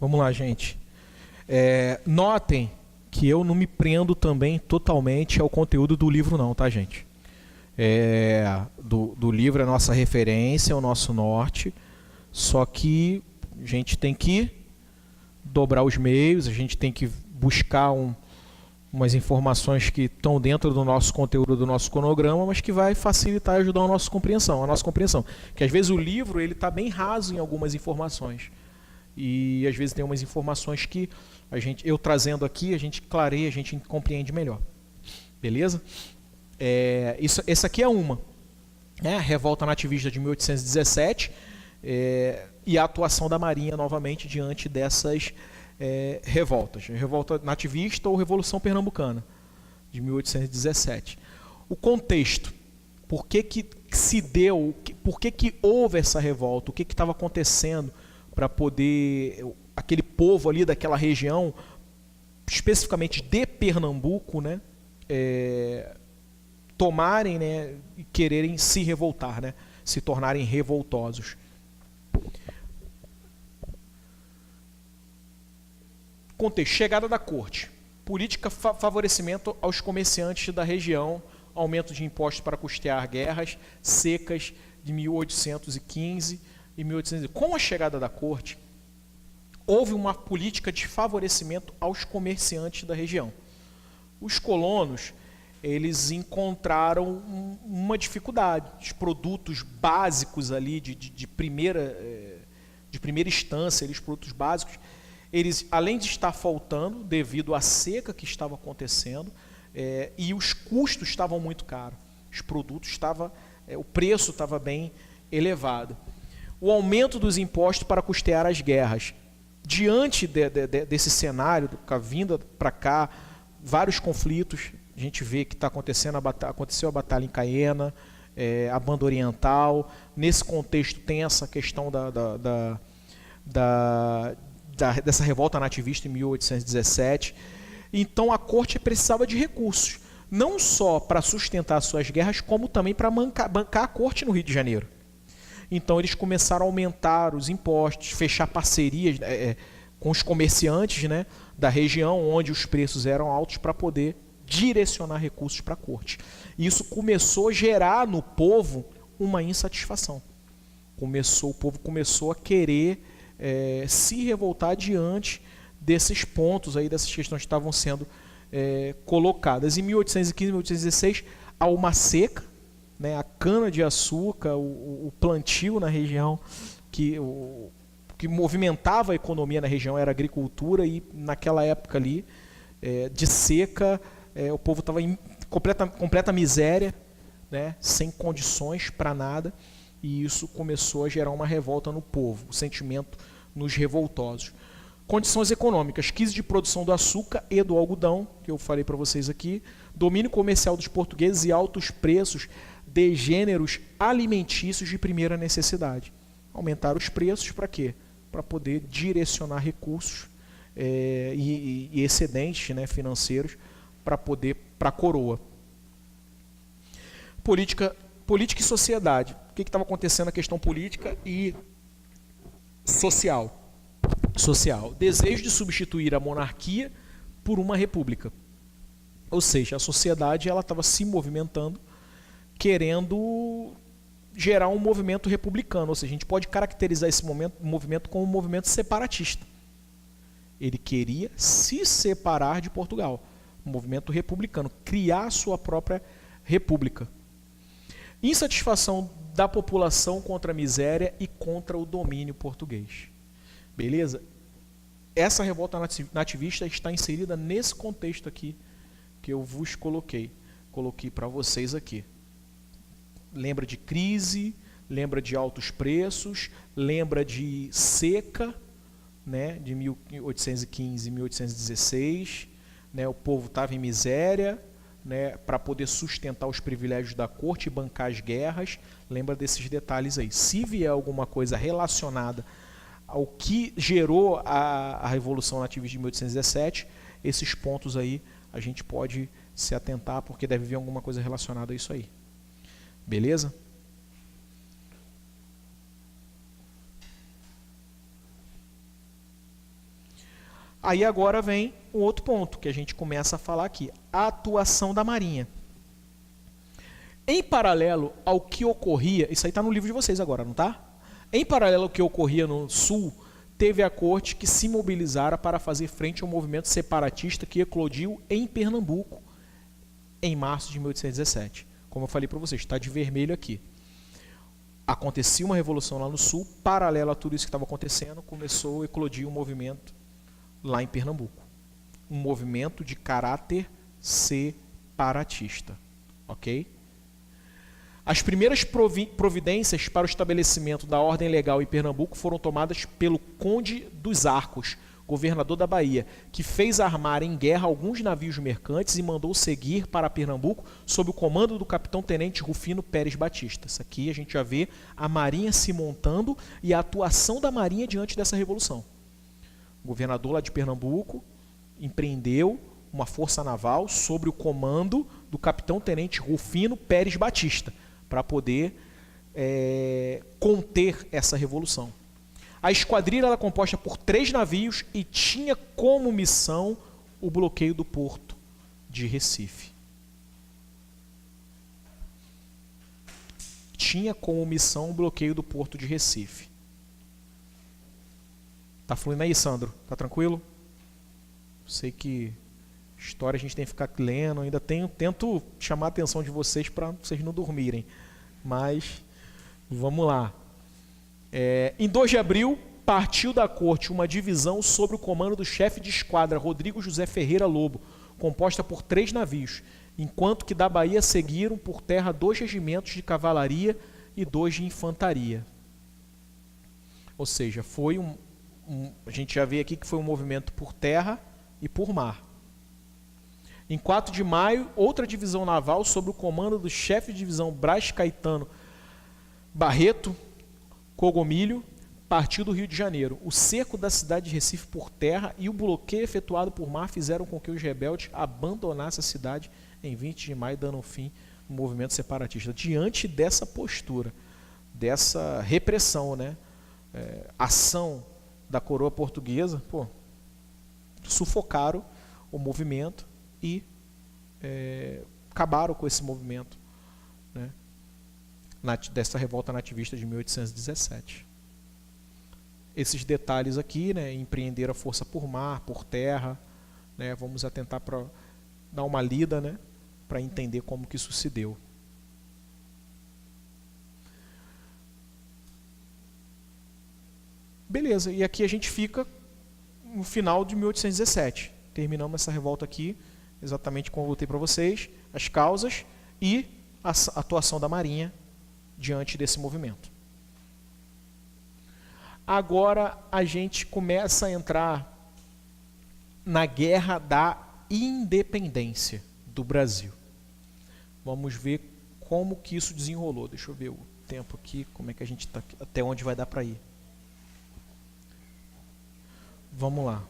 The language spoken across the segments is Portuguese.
Vamos lá, gente. Notem que eu não me prendo também totalmente ao conteúdo do livro não, tá, gente? Do livro é a nossa referência, é o nosso norte, só que a gente tem que dobrar os meios, a gente tem que buscar umas informações que estão dentro do nosso conteúdo, do nosso cronograma, mas que vai facilitar e ajudar a nossa compreensão. Que às vezes o livro ele está bem raso em algumas informações. E às vezes tem umas informações que eu trazendo aqui, a gente clareia, a gente compreende melhor. Beleza? Essa aqui é uma. A Revolta Nativista de 1817 e a atuação da Marinha novamente diante dessas revoltas. Revolta Nativista ou Revolução Pernambucana de 1817. O contexto. Por que se deu, por que houve essa revolta, o que estava acontecendo para poder aquele povo ali daquela região, especificamente de Pernambuco, né, tomarem, né, e quererem se revoltar, né, se tornarem revoltosos. Contexto: chegada da corte, política favorecimento aos comerciantes da região, aumento de impostos para custear guerras, secas de 1815 e 1800. Com a chegada da corte, houve uma política de favorecimento aos comerciantes da região. Os colonos, eles encontraram uma dificuldade. Os produtos básicos ali de primeira instância, os produtos básicos, eles, além de estar faltando devido à seca que estava acontecendo, e os custos estavam muito caros. Os produtos o preço estava bem elevado. O aumento dos impostos para custear as guerras. Diante desse cenário, com a vinda para cá, vários conflitos, a gente vê que está acontecendo, aconteceu a batalha em Caena, a Banda Oriental. Nesse contexto tem essa questão dessa revolta nativista em 1817. Então a corte precisava de recursos, não só para sustentar suas guerras, como também para bancar a corte no Rio de Janeiro. Então eles começaram a aumentar os impostos, fechar parcerias com os comerciantes, né, da região onde os preços eram altos para poder direcionar recursos para a corte. Isso começou a gerar no povo uma insatisfação. O povo começou a querer se revoltar diante desses pontos, aí, dessas questões que estavam sendo colocadas. Em 1815 e 1816 há uma seca, né, a cana-de-açúcar, o plantio na região, que movimentava a economia na região era a agricultura, e naquela época ali, de seca, o povo estava em completa miséria, né, sem condições para nada, e isso começou a gerar uma revolta no povo, o sentimento nos revoltosos. Condições econômicas: crise de produção do açúcar e do algodão, que eu falei para vocês aqui, domínio comercial dos portugueses e altos preços de gêneros alimentícios de primeira necessidade. Aumentaram os preços para quê? Para poder direcionar recursos e excedentes, né, financeiros para a coroa. Política e sociedade. O que estava acontecendo na questão política e social? Desejo de substituir a monarquia por uma república. Ou seja, a sociedade estava se movimentando, querendo gerar um movimento republicano. Ou seja, a gente pode caracterizar esse movimento como um movimento separatista. Ele queria se separar de Portugal. Um movimento republicano, criar a sua própria república. Insatisfação da população contra a miséria e contra o domínio português. Beleza? Essa revolta nativista está inserida nesse contexto aqui que eu vos coloquei. Coloquei para vocês aqui. Lembra de crise, lembra de altos preços, lembra de seca, né, de 1815 e 1816. Né, o povo estava em miséria, né, para poder sustentar os privilégios da corte e bancar as guerras. Lembra desses detalhes aí. Se vier alguma coisa relacionada ao que gerou a Revolução Nativista de 1817, esses pontos aí a gente pode se atentar, porque deve vir alguma coisa relacionada a isso aí. Beleza? Aí agora vem um outro ponto que a gente começa a falar aqui, a atuação da Marinha. Em paralelo ao que ocorria, isso aí está no livro de vocês agora, não está? Em paralelo ao que ocorria no Sul, teve a corte que se mobilizara para fazer frente ao movimento separatista que eclodiu em Pernambuco em março de 1817. Como eu falei para vocês, está de vermelho aqui. Acontecia uma revolução lá no Sul, paralelo a tudo isso que estava acontecendo, começou a eclodir um movimento lá em Pernambuco. Um movimento de caráter separatista. Ok? As primeiras providências para o estabelecimento da ordem legal em Pernambuco foram tomadas pelo Conde dos Arcos, governador da Bahia, que fez armar em guerra alguns navios mercantes e mandou seguir para Pernambuco sob o comando do capitão-tenente Rufino Pérez Batista. Isso aqui a gente já vê a Marinha se montando e a atuação da Marinha diante dessa revolução. O governador lá de Pernambuco empreendeu uma força naval sob o comando do capitão-tenente Rufino Pérez Batista, para poder conter essa revolução. A esquadrilha era composta por 3 navios e tinha como missão o bloqueio do porto de Recife. Tinha como missão o bloqueio do porto de Recife. Tá fluindo aí, Sandro? Tá tranquilo? Sei que história a gente tem que ficar lendo, ainda tento chamar a atenção de vocês para vocês não dormirem, mas vamos lá. Em 2 de abril, partiu da corte uma divisão sob o comando do chefe de esquadra, Rodrigo José Ferreira Lobo, composta por 3 navios, enquanto que da Bahia seguiram por terra 2 regimentos de cavalaria e 2 de infantaria. Ou seja, foi a gente já vê aqui que foi um movimento por terra e por mar. Em 4 de maio, outra divisão naval, sob o comando do chefe de divisão Brás Caetano Barreto Cogomilho, partiu do Rio de Janeiro. O cerco da cidade de Recife por terra e o bloqueio efetuado por mar fizeram com que os rebeldes abandonassem a cidade em 20 de maio, dando fim ao movimento separatista. Diante dessa postura, dessa repressão, né, ação da coroa portuguesa, sufocaram o movimento e acabaram com esse movimento, né, dessa revolta nativista de 1817. Esses detalhes aqui, né, empreender a força por mar, por terra, né, vamos atentar para dar uma lida, né, para entender como que isso se deu. Beleza, e aqui a gente fica no final de 1817. Terminamos essa revolta aqui, exatamente como eu voltei para vocês, as causas e a atuação da Marinha diante desse movimento. Agora a gente começa a entrar na Guerra da Independência do Brasil. Vamos ver como que isso desenrolou. Deixa eu ver o tempo aqui, como é que a gente está, até onde vai dar para ir. Vamos lá.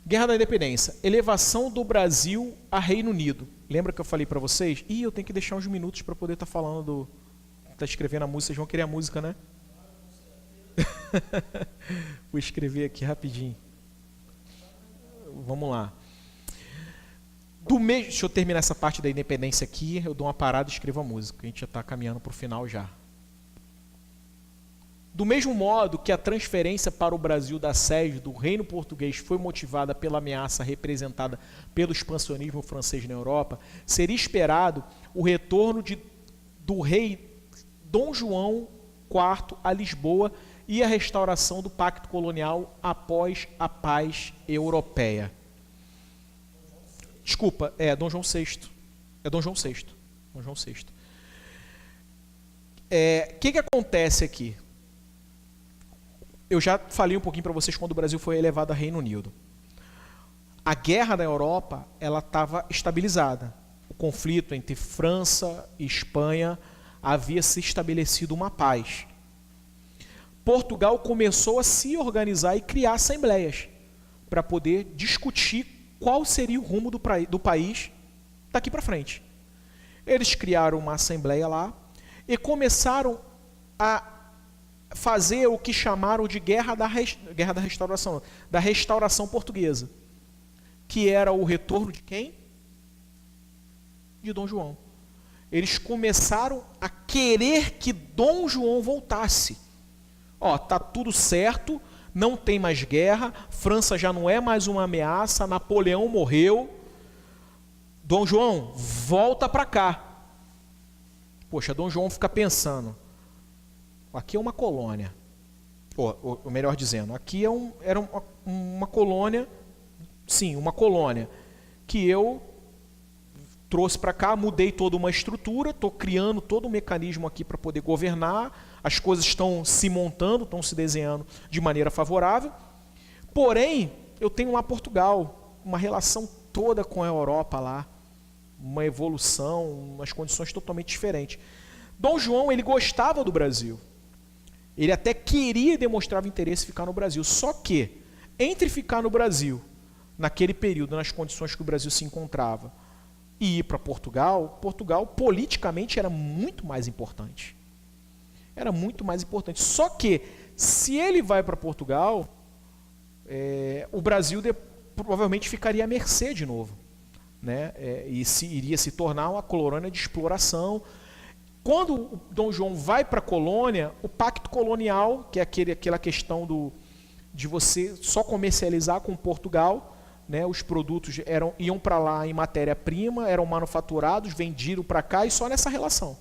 Guerra da Independência. Elevação do Brasil a Reino Unido. Lembra que eu falei para vocês? Eu tenho que deixar uns minutos para poder estar falando tá escrevendo a música. Vocês vão querer a música, né? Vou escrever aqui rapidinho. Vamos lá. Deixa eu terminar essa parte da independência aqui. Eu dou uma parada e escrevo a música. A gente já está caminhando para o final já. Do mesmo modo que a transferência para o Brasil da sede do Reino Português foi motivada pela ameaça representada pelo expansionismo francês na Europa, seria esperado o retorno do rei Dom João IV a Lisboa e a restauração do pacto colonial após a paz europeia. Desculpa, Dom João VI. É Dom João VI. Dom João VI. Que acontece aqui? Eu já falei um pouquinho para vocês quando o Brasil foi elevado a Reino Unido. A guerra na Europa, ela estava estabilizada. O conflito entre França e Espanha havia se estabelecido uma paz. Portugal começou a se organizar e criar assembleias para poder discutir qual seria o rumo do país daqui para frente. Eles criaram uma assembleia lá e começaram a fazer o que chamaram de Guerra da Restauração, da Restauração Portuguesa, que era o retorno de quem? De Dom João. Eles começaram a querer que Dom João voltasse. Ó, tá tudo certo, não tem mais guerra, França já não é mais uma ameaça, Napoleão morreu. Dom João, volta para cá. Poxa, Dom João fica pensando, aqui é uma colônia. Ou melhor dizendo, aqui era uma colônia, sim, uma colônia, que eu trouxe para cá, mudei toda uma estrutura, estou criando todo um mecanismo aqui para poder governar, as coisas estão se montando, estão se desenhando de maneira favorável, porém, eu tenho lá Portugal, uma relação toda com a Europa lá, uma evolução, umas condições totalmente diferentes. Dom João, ele gostava do Brasil, ele até queria e demonstrava interesse em ficar no Brasil, só que, entre ficar no Brasil, naquele período, nas condições que o Brasil se encontrava, e ir para Portugal, Portugal politicamente era muito mais importante. Era muito mais importante. Só que, se ele vai para Portugal, o Brasil provavelmente ficaria à mercê de novo, né? Iria se tornar uma colônia de exploração. Quando o Dom João vai para a colônia, o pacto colonial, que é aquela questão de você só comercializar com Portugal, né, os produtos iam para lá em matéria-prima, eram manufaturados, vendidos para cá e só nessa relação.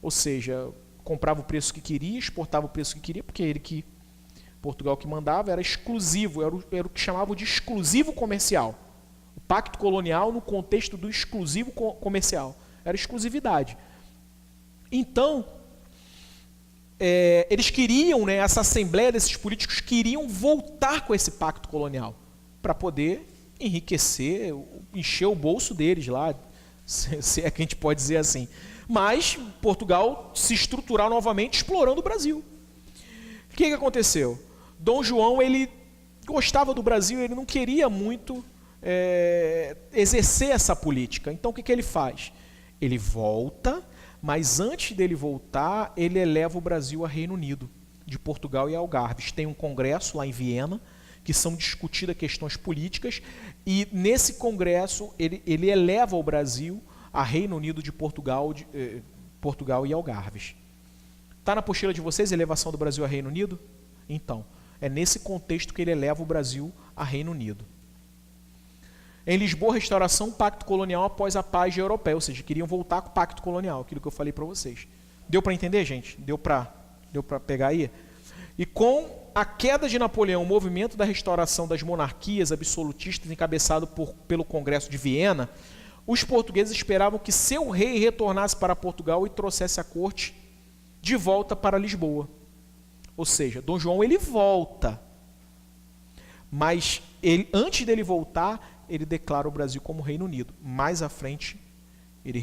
Ou seja, comprava o preço que queria, exportava o preço que queria, porque Portugal que mandava, era exclusivo, era o que chamavam de exclusivo comercial. O pacto colonial no contexto do exclusivo comercial. Era exclusividade. Então, eles queriam, né, essa assembleia desses políticos queriam voltar com esse pacto colonial para poder enriquecer, encher o bolso deles lá, se é que a gente pode dizer assim. Mas Portugal se estruturar novamente explorando o Brasil. O que aconteceu? Dom João, ele gostava do Brasil, ele não queria muito exercer essa política. Então o que ele faz? Ele volta, mas antes dele voltar, ele eleva o Brasil a Reino Unido, de Portugal e Algarves. Tem um congresso lá em Viena, que são discutidas questões políticas, e nesse congresso ele eleva o Brasil a Reino Unido de Portugal e Algarves. Está na apostila de vocês, elevação do Brasil a Reino Unido? Então, é nesse contexto que ele eleva o Brasil a Reino Unido. Em Lisboa, restauração, pacto colonial após a paz europeia, ou seja, queriam voltar com o pacto colonial, aquilo que eu falei para vocês. Deu para entender, gente? Deu para pegar aí? E com a queda de Napoleão, o movimento da restauração das monarquias absolutistas encabeçado pelo Congresso de Viena, os portugueses esperavam que seu rei retornasse para Portugal e trouxesse a corte de volta para Lisboa. Ou seja, Dom João ele volta, mas antes dele voltar, ele declara o Brasil como Reino Unido. Mais à frente, ele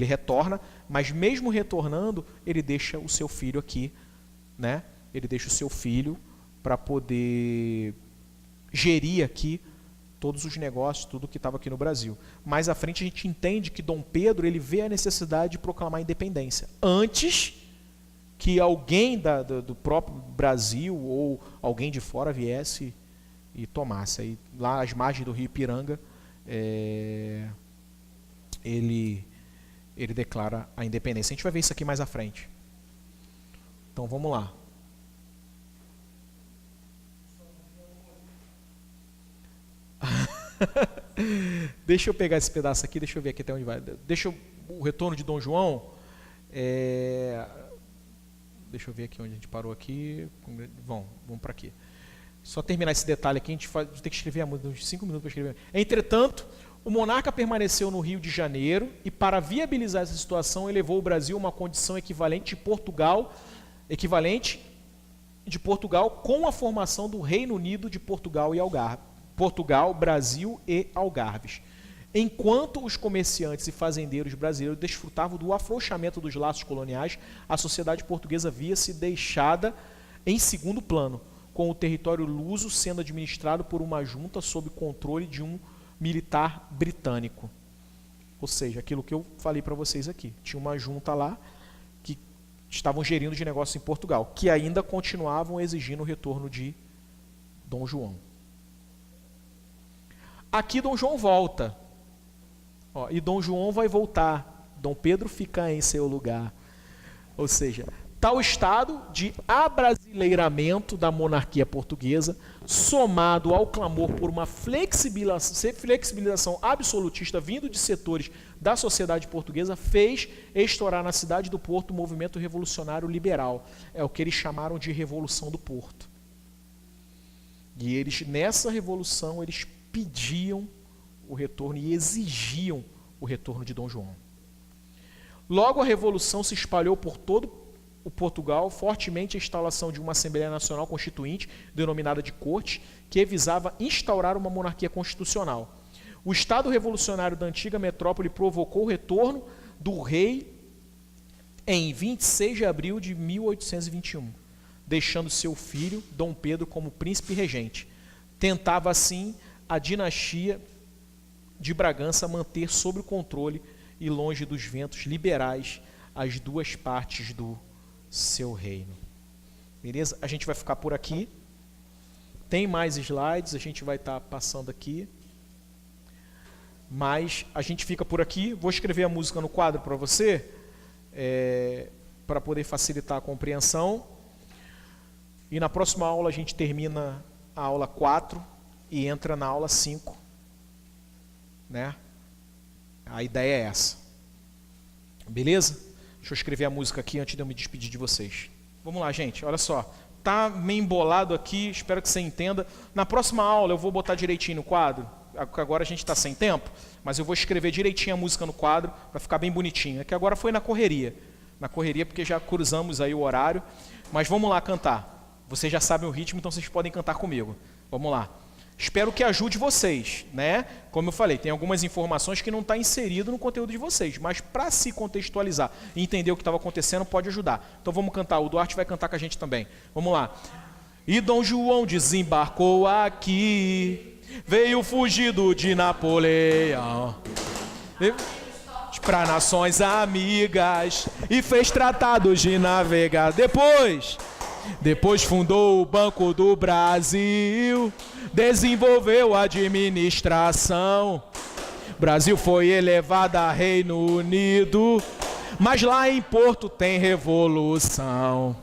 retorna, mas mesmo retornando, ele deixa o seu filho aqui, né? Ele deixa o seu filho para poder gerir aqui todos os negócios, tudo que estava aqui no Brasil. Mais à frente a gente entende que Dom Pedro ele vê a necessidade de proclamar a independência, antes que alguém do próprio Brasil ou alguém de fora viesse e tomasse. Aí, lá às margens do rio Ipiranga, ele declara a independência. A gente vai ver isso aqui mais à frente. Então vamos lá. Deixa eu pegar esse pedaço aqui, deixa eu ver aqui até onde vai. O retorno de Dom João. Deixa eu ver aqui onde a gente parou aqui. Vamos para aqui. Só terminar esse detalhe aqui, a gente tem que escrever uns 5 minutos para escrever. Entretanto, o monarca permaneceu no Rio de Janeiro e, para viabilizar essa situação, elevou o Brasil a uma condição equivalente de Portugal com a formação do Reino Unido de Portugal e Algarve. Portugal, Brasil e Algarves. Enquanto os comerciantes e fazendeiros brasileiros desfrutavam do afrouxamento dos laços coloniais, a sociedade portuguesa via-se deixada em segundo plano, com o território luso sendo administrado por uma junta sob controle de um militar britânico. Ou seja, aquilo que eu falei para vocês aqui. Tinha uma junta lá que estavam gerindo de negócios em Portugal, que ainda continuavam exigindo o retorno de Dom João. Aqui Dom João volta. Ó, e Dom João vai voltar. Dom Pedro fica em seu lugar. Ou seja, tal estado de abrasileiramento da monarquia portuguesa, somado ao clamor por uma flexibilização absolutista vindo de setores da sociedade portuguesa, fez estourar na cidade do Porto o movimento revolucionário liberal. É o que eles chamaram de Revolução do Porto. E eles, nessa revolução, eles pediam o retorno e exigiam o retorno de Dom João. Logo, a revolução se espalhou por todo o Portugal, fortemente a instalação de uma Assembleia Nacional Constituinte, denominada de Corte, que visava instaurar uma monarquia constitucional. O Estado revolucionário da antiga metrópole provocou o retorno do rei em 26 de abril de 1821, deixando seu filho, Dom Pedro, como príncipe regente. Tentava, assim, a dinastia de Bragança manter sob o controle e longe dos ventos liberais as duas partes do seu reino. Beleza? A gente vai ficar por aqui. Tem mais slides, a gente vai estar passando aqui. Mas a gente fica por aqui. Vou escrever a música no quadro para você, para poder facilitar a compreensão. E na próxima aula a gente termina a aula 4 e entra na aula 5. Né? A ideia é essa. Beleza? Deixa eu escrever a música aqui antes de eu me despedir de vocês. Vamos lá, gente. Olha só. Tá meio embolado aqui, espero que você entenda. Na próxima aula eu vou botar direitinho no quadro. Agora a gente está sem tempo, mas eu vou escrever direitinho a música no quadro para ficar bem bonitinho. É que agora foi na correria. Na correria porque já cruzamos aí o horário. Mas vamos lá cantar. Vocês já sabem o ritmo, então vocês podem cantar comigo. Vamos lá. Espero que ajude vocês, né? Como eu falei, tem algumas informações que não está inserido no conteúdo de vocês, mas para se contextualizar e entender o que estava acontecendo, pode ajudar. Então vamos cantar, o Duarte vai cantar com a gente também. Vamos lá. E Dom João desembarcou aqui, veio fugido de Napoleão, para nações amigas e fez tratados de navegar. Depois fundou o Banco do Brasil, desenvolveu a administração. Brasil foi elevado a Reino Unido, mas lá em Porto tem revolução.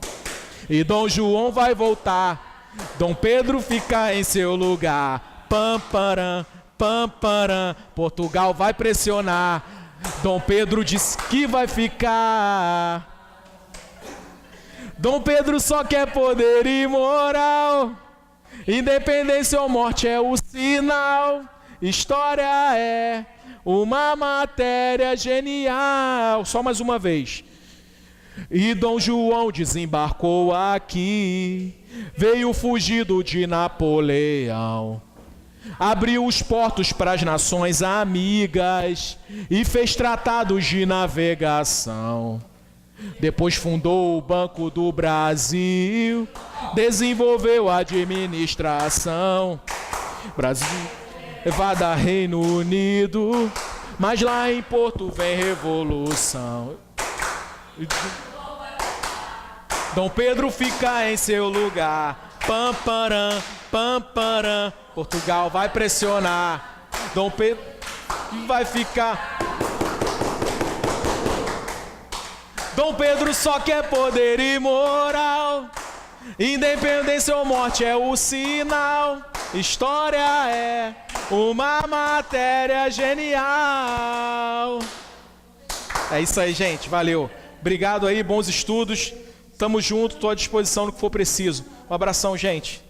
E Dom João vai voltar, Dom Pedro fica em seu lugar. Pam, param, Portugal vai pressionar. Dom Pedro disse que vai ficar. Dom Pedro só quer poder e moral. Independência ou morte é o sinal. História é uma matéria genial. Só mais uma vez. E Dom João desembarcou aqui, veio fugido de Napoleão, abriu os portos para as nações amigas e fez tratados de navegação. Depois fundou o Banco do Brasil, desenvolveu a administração. Brasil levado a Reino Unido, mas lá em Porto vem revolução. Dom Pedro fica em seu lugar. Pam, param, Portugal vai pressionar. Dom Pedro vai ficar. Dom Pedro só quer poder e moral. Independência ou morte é o sinal. História é uma matéria genial. É isso aí, gente. Valeu. Obrigado aí, bons estudos. Tamo junto, estou à disposição no que for preciso. Um abração, gente.